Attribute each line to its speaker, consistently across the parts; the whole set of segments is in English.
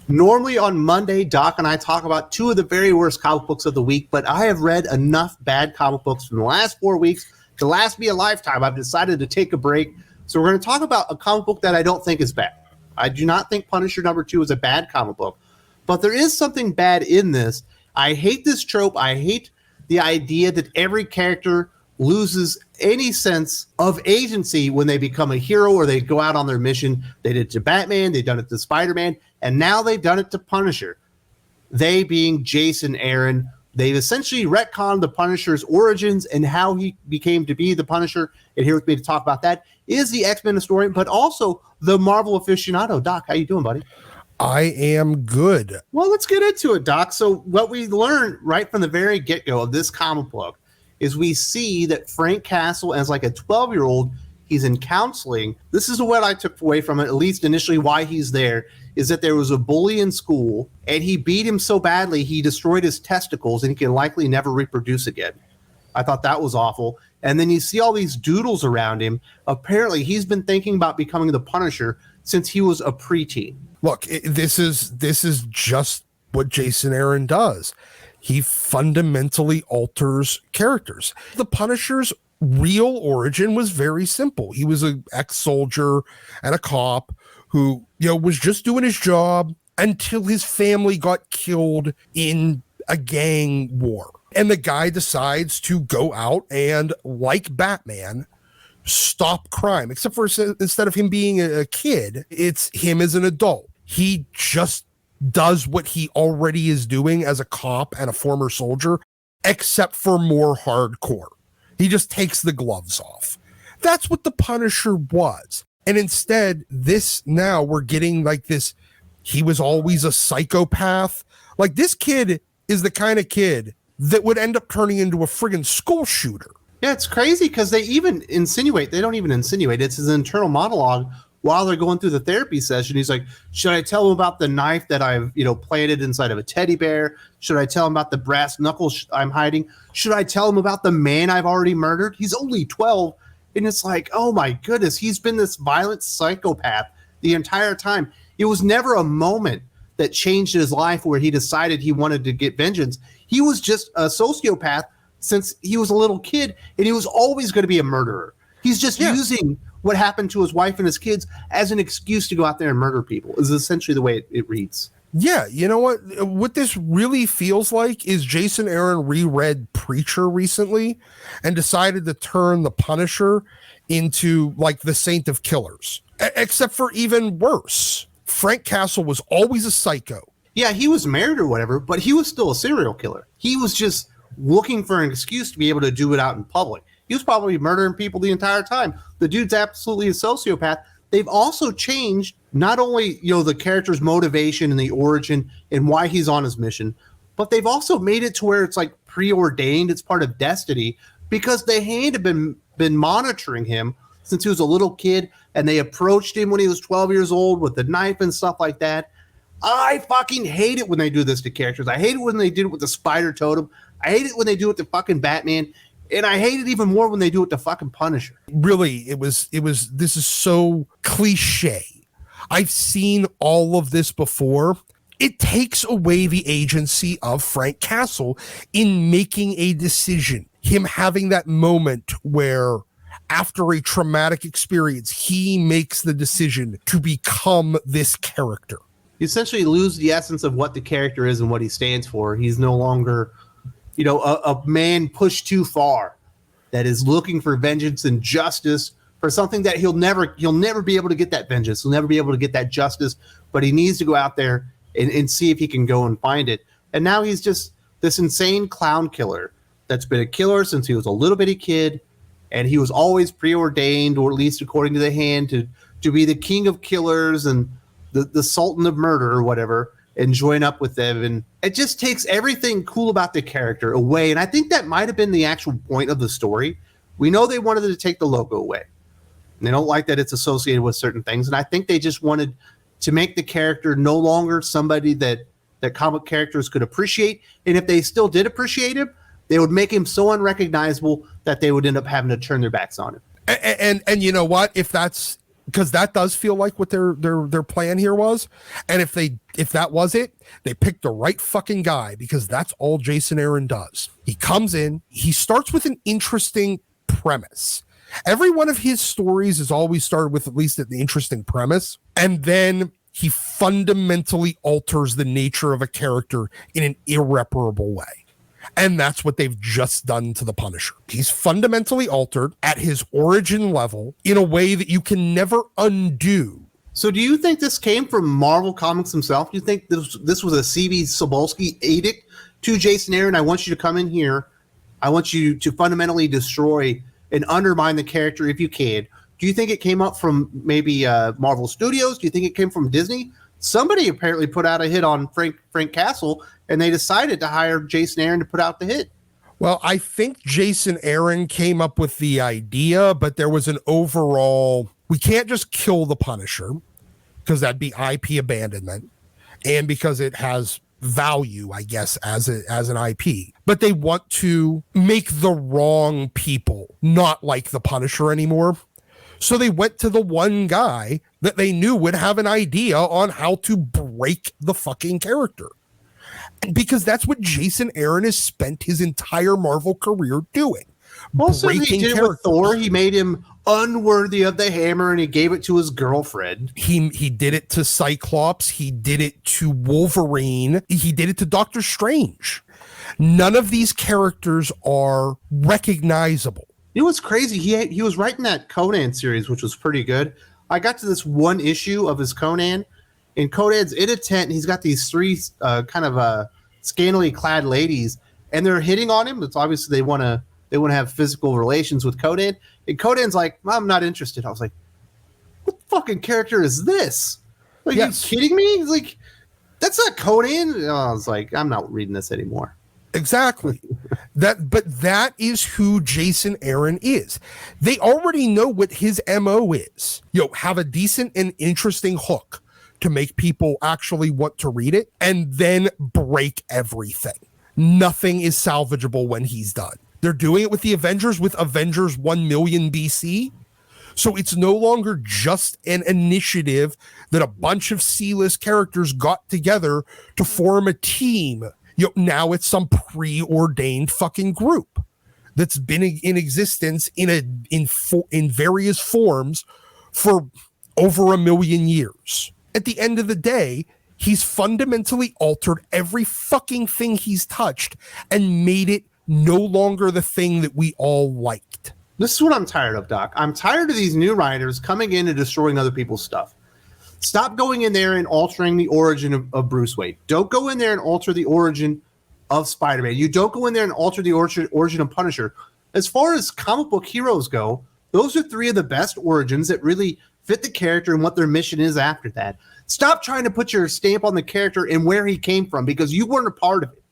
Speaker 1: Normally on Monday, Doc and I talk about two of the very worst comic books of the week, but I have read enough bad comic books from the last 4 weeks to last me a lifetime. I've decided to take a break. So we're going to talk about a comic book that I don't think is bad. I do not think Punisher #2 is a bad comic book, but there is something bad in this. I hate this trope. I hate the idea that every character loses any sense of agency when they become a hero or they go out on their mission. They did it to Batman, they've done it to Spider-Man, and now they've done it to Punisher. They being Jason Aaron, they've essentially retconned the Punisher's origins and how he became to be the Punisher. And here with me to talk about that is the X-Men historian, but also the Marvel aficionado. Doc, how you doing, buddy?
Speaker 2: I am good.
Speaker 1: Well, let's get into it, Doc. So what we learned right from the very get-go of this comic book is we see that Frank Castle, as like a 12-year-old, he's in counseling. This is what I took away from it, at least initially why he's there, is that there was a bully in school, and he beat him so badly he destroyed his testicles, and he can likely never reproduce again. I thought that was awful. And then you see all these doodles around him. Apparently, he's been thinking about becoming the Punisher since he was a preteen.
Speaker 2: Look, this is just what Jason Aaron does. He fundamentally alters characters. The Punisher's real origin was very simple. He was an ex-soldier and a cop who, was just doing his job until his family got killed in a gang war. And the guy decides to go out and, like Batman, stop crime. Except for instead of him being a kid, it's him as an adult. He just does what he already is doing as a cop and a former soldier, except for more hardcore. He just takes the gloves off. That's what the Punisher was. And instead, now we're getting like this, he was always a psychopath. Like, this kid is the kind of kid that would end up turning into a friggin' school shooter.
Speaker 1: Yeah, it's crazy because they don't even insinuate, it's his internal monologue while they're going through the therapy session. He's like, should I tell him about the knife that I've, planted inside of a teddy bear? Should I tell him about the brass knuckles I'm hiding? Should I tell him about the man I've already murdered? He's only 12. And it's like, oh my goodness, he's been this violent psychopath the entire time. It was never a moment that changed his life where he decided he wanted to get vengeance. He was just a sociopath since he was a little kid, and he was always going to be a murderer. He's just using what happened to his wife and his kids as an excuse to go out there and murder people, is essentially the way it reads.
Speaker 2: Yeah, you know what? What this really feels like is Jason Aaron reread Preacher recently and decided to turn the Punisher into like the Saint of Killers, except for even worse. Frank Castle was always a psycho.
Speaker 1: Yeah, he was married or whatever, but he was still a serial killer. He was just looking for an excuse to be able to do it out in public. He was probably murdering people the entire time. The dude's absolutely a sociopath. They've also changed not only, the character's motivation and the origin and why he's on his mission, but they've also made it to where it's like preordained. It's part of destiny because they had been monitoring him since he was a little kid, and they approached him when he was 12 years old with the knife and stuff like that. I fucking hate it when they do this to characters. I hate it when they did it with the Spider Totem. I hate it when they do it to fucking Batman. And I hate it even more when they do it to fucking Punisher.
Speaker 2: Really, this is so cliche. I've seen all of this before. It takes away the agency of Frank Castle in making a decision. Him having that moment where after a traumatic experience, he makes the decision to become this character.
Speaker 1: You essentially lose the essence of what the character is and what he stands for. He's no longer, a man pushed too far that is looking for vengeance and justice for something that he'll never be able to get that vengeance. He'll never be able to get that justice, but he needs to go out there and see if he can go and find it. And now he's just this insane clown killer that's been a killer since he was a little bitty kid, and he was always preordained, or at least according to the hand, to be the king of killers and the sultan of murder or whatever, and join up with them. And it just takes everything cool about the character away. And I think that might have been the actual point of the story. We know they wanted to take the logo away. And they don't like that it's associated with certain things. And I think they just wanted to make the character no longer somebody that comic characters could appreciate. And if they still did appreciate him, they would make him so unrecognizable that they would end up having to turn their backs on him.
Speaker 2: And you know what? If that's because that does feel like what their plan here was. And if that was it, they picked the right fucking guy, because that's all Jason Aaron does. He comes in, he starts with an interesting premise. Every one of his stories has always started with at least an interesting premise, and then he fundamentally alters the nature of a character in an irreparable way. And that's what they've just done to the Punisher. He's fundamentally altered at his origin level in a way that you can never undo.
Speaker 1: So do you think this came from Marvel Comics himself? Do you think this was a C.B. Cebulski edict to Jason Aaron? I want you to come in here. I want you to fundamentally destroy and undermine the character if you can. Do you think it came up from maybe Marvel Studios? Do you think it came from Disney? Somebody apparently put out a hit on Frank Castle, and they decided to hire Jason Aaron to put out the hit.
Speaker 2: Well, I think Jason Aaron came up with the idea, but there was an overall, we can't just kill the Punisher, because that'd be IP abandonment, and because it has value, I guess, as an IP. But they want to make the wrong people not like the Punisher anymore. So they went to the one guy that they knew would have an idea on how to break the fucking character. Because that's what Jason Aaron has spent his entire Marvel career doing.
Speaker 1: Also, he did it with Thor. He made him unworthy of the hammer, and he gave it to his girlfriend.
Speaker 2: He did it to Cyclops. He did it to Wolverine. He did it to Doctor Strange. None of these characters are recognizable.
Speaker 1: You know what's crazy? He was writing that Conan series, which was pretty good. I got to this one issue of his Conan, and Conan's in a tent, and he's got these three scantily clad ladies, and they're hitting on him. It's obviously they want to have physical relations with Conan, and Conan's like, I'm not interested. I was like, what fucking character is this? Like, yes. Are you kidding me? He's like, that's not Conan. I was like, I'm not reading this anymore.
Speaker 2: Exactly. But that is who Jason Aaron is. They already know what his MO is. Have a decent and interesting hook to make people actually want to read it, and then break everything. Nothing is salvageable when he's done. They're doing it with the Avengers, with Avengers 1 million BC. So it's no longer just an initiative that a bunch of C-list characters got together to form a team. Now it's some preordained fucking group that's been in existence in various forms for over 1 million years. At the end of the day, he's fundamentally altered every fucking thing he's touched and made it no longer the thing that we all liked.
Speaker 1: This is what I'm tired of, Doc. I'm tired of these new writers coming in and destroying other people's stuff. Stop going in there and altering the origin of Bruce Wayne. Don't go in there and alter the origin of Spider-Man. You don't go in there and alter the origin of Punisher. As far as comic book heroes go, those are three of the best origins that really fit the character and what their mission is after that. Stop trying to put your stamp on the character and where he came from, because you weren't a part of it.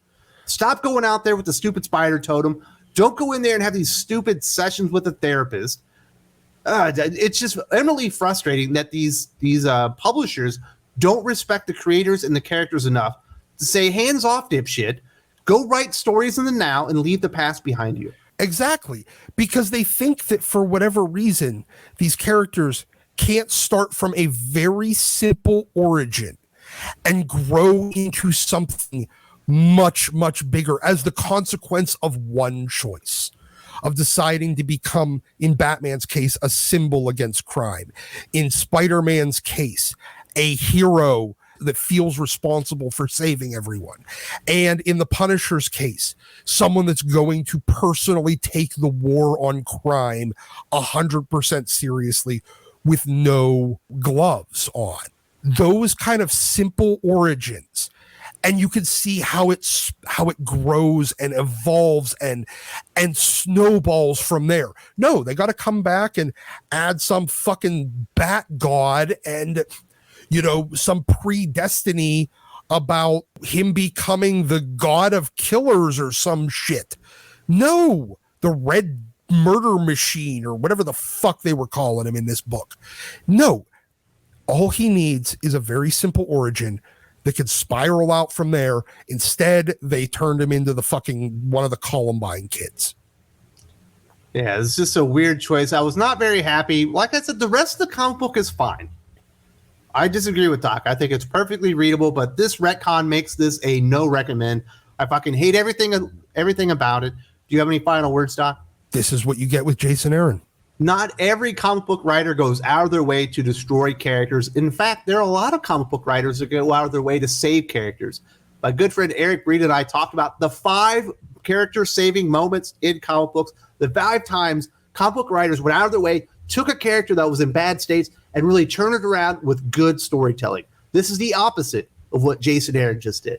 Speaker 1: Stop going out there with the stupid spider totem. Don't go in there and have these stupid sessions with a therapist. It's just eminently frustrating that these publishers don't respect the creators and the characters enough to say, hands off, dipshit. Go write stories in the now and leave the past behind you.
Speaker 2: Exactly. Because they think that for whatever reason, these characters can't start from a very simple origin and grow into something much, much bigger as the consequence of one choice, of deciding to become, in Batman's case, a symbol against crime. In Spider-Man's case, a hero that feels responsible for saving everyone. And in the Punisher's case, someone that's going to personally take the war on crime 100% seriously with no gloves on. Those kind of simple origins. And you can see how it grows and evolves and snowballs from there. No, they got to come back and add some fucking bat god and, some predestiny about him becoming the god of killers or some shit. No, the red murder machine or whatever the fuck they were calling him in this book. No, all he needs is a very simple origin that could spiral out from there. Instead, they turned him into the fucking one of the Columbine kids.
Speaker 1: Yeah, it's just a weird choice. I was not very happy. Like I said, the rest of the comic book is fine. I disagree with Doc. I think it's perfectly readable, but this retcon makes this a no recommend. I fucking hate everything about it. Do you have any final words, Doc?
Speaker 2: This is what you get with Jason Aaron.
Speaker 1: Not every comic book writer goes out of their way to destroy characters. In fact, there are a lot of comic book writers that go out of their way to save characters. My good friend Eric Breed and I talked about the 5 character saving moments in comic books. The 5 times comic book writers went out of their way, took a character that was in bad states, and really turned it around with good storytelling. This is the opposite of what Jason Aaron just did.